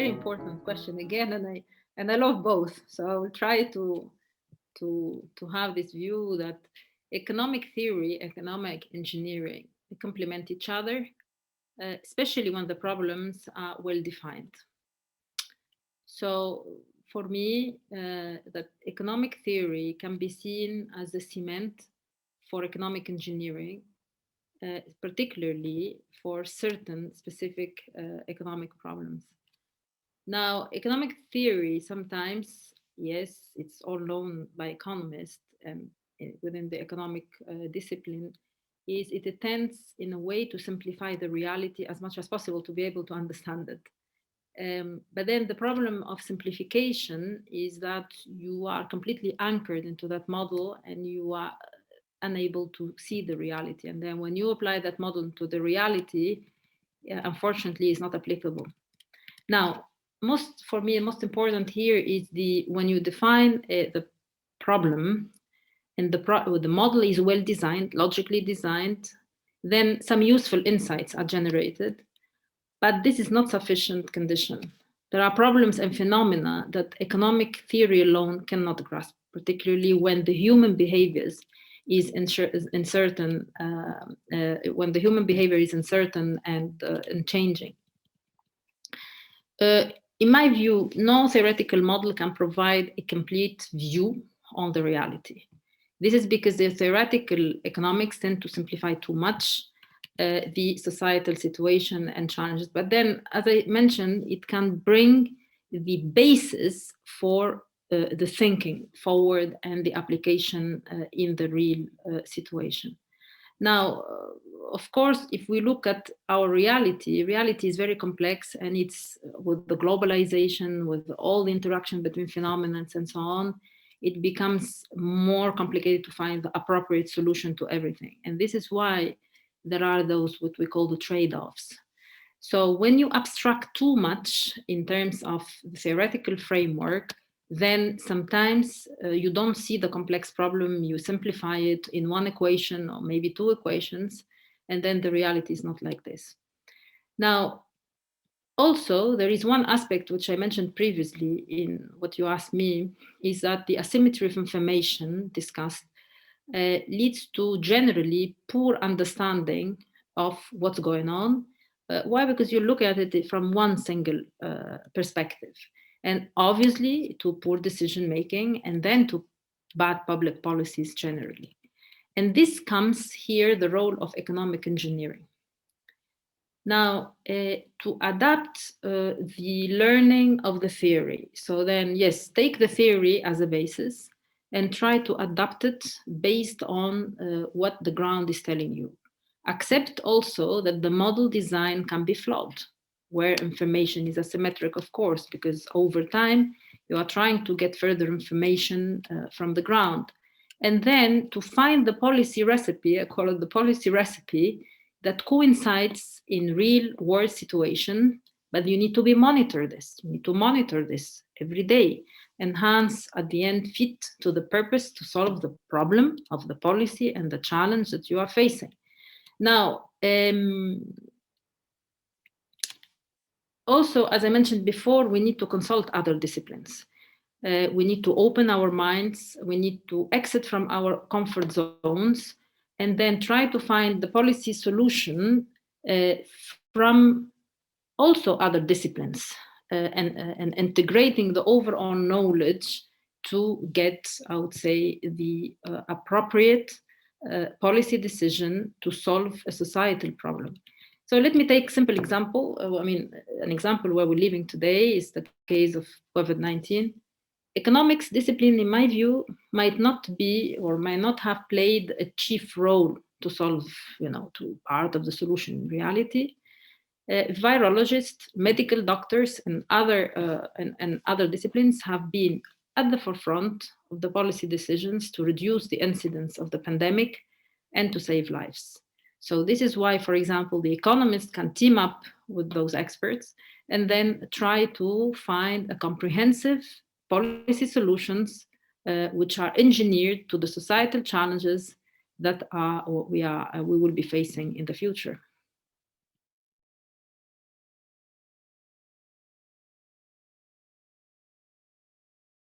very important question again, and I love both. So I will try to have this view that economic theory, economic engineering, they complement each other, especially when the problems are well defined. So for me, that economic theory can be seen as a cement for economic engineering, particularly for certain specific economic problems. Now, economic theory sometimes, yes, it's all known by economists and within the economic discipline, is it attempts in a way to simplify the reality as much as possible to be able to understand it. But then the problem of simplification is that you are completely anchored into that model and you are unable to see the reality. And then when you apply that model to the reality, unfortunately, it's not applicable. Now, for me, most important here is when you define the problem and the model is well designed, logically designed, then some useful insights are generated. But this is not sufficient condition. There are problems and phenomena that economic theory alone cannot grasp, particularly when the human behaviors is uncertain, when the human behavior is uncertain and changing. In my view, no theoretical model can provide a complete view on the reality. This is because the theoretical economics tend to simplify too much the societal situation and challenges. But then, as I mentioned, it can bring the basis for the thinking forward and the application in the real situation. Now, of course, if we look at our reality is very complex, and it's with the globalization, with all the interaction between phenomena and so on, it becomes more complicated to find the appropriate solution to everything. And this is why there are those what we call the trade-offs. So when you abstract too much in terms of the theoretical framework, then sometimes you don't see the complex problem, you simplify it in one equation or maybe two equations, and then the reality is not like this. Now, also, there is one aspect which I mentioned previously in what you asked me, is that the asymmetry of information discussed leads to generally poor understanding of what's going on. Why? Because you look at it from one single perspective. And obviously to poor decision making and then to bad public policies generally. And this comes here the role of economic engineering. Now, to adapt the learning of the theory. So then, yes, take the theory as a basis and try to adapt it based on what the ground is telling you. Accept also that the model design can be flawed, where information is asymmetric, of course, because over time you are trying to get further information from the ground. And then to find the policy recipe, I call it the policy recipe, that coincides in real world situation, but you need to monitor this. You need to monitor this every day. And hence, at the end, fit to the purpose to solve the problem of the policy and the challenge that you are facing. Now, also, as I mentioned before, we need to consult other disciplines. We need to open our minds. We need to exit from our comfort zones and then try to find the policy solution from also other disciplines and integrating the overall knowledge to get, I would say, the appropriate policy decision to solve a societal problem. So let me take a simple example. An example where we're living today is the case of COVID-19. Economics discipline, in my view, might not be or might not have played a chief role to solve, to part of the solution in reality. Virologists, medical doctors, and other disciplines have been at the forefront of the policy decisions to reduce the incidence of the pandemic and to save lives. So this is why, for example, the economists can team up with those experts and then try to find a comprehensive policy solutions which are engineered to the societal challenges that we will be facing in the future.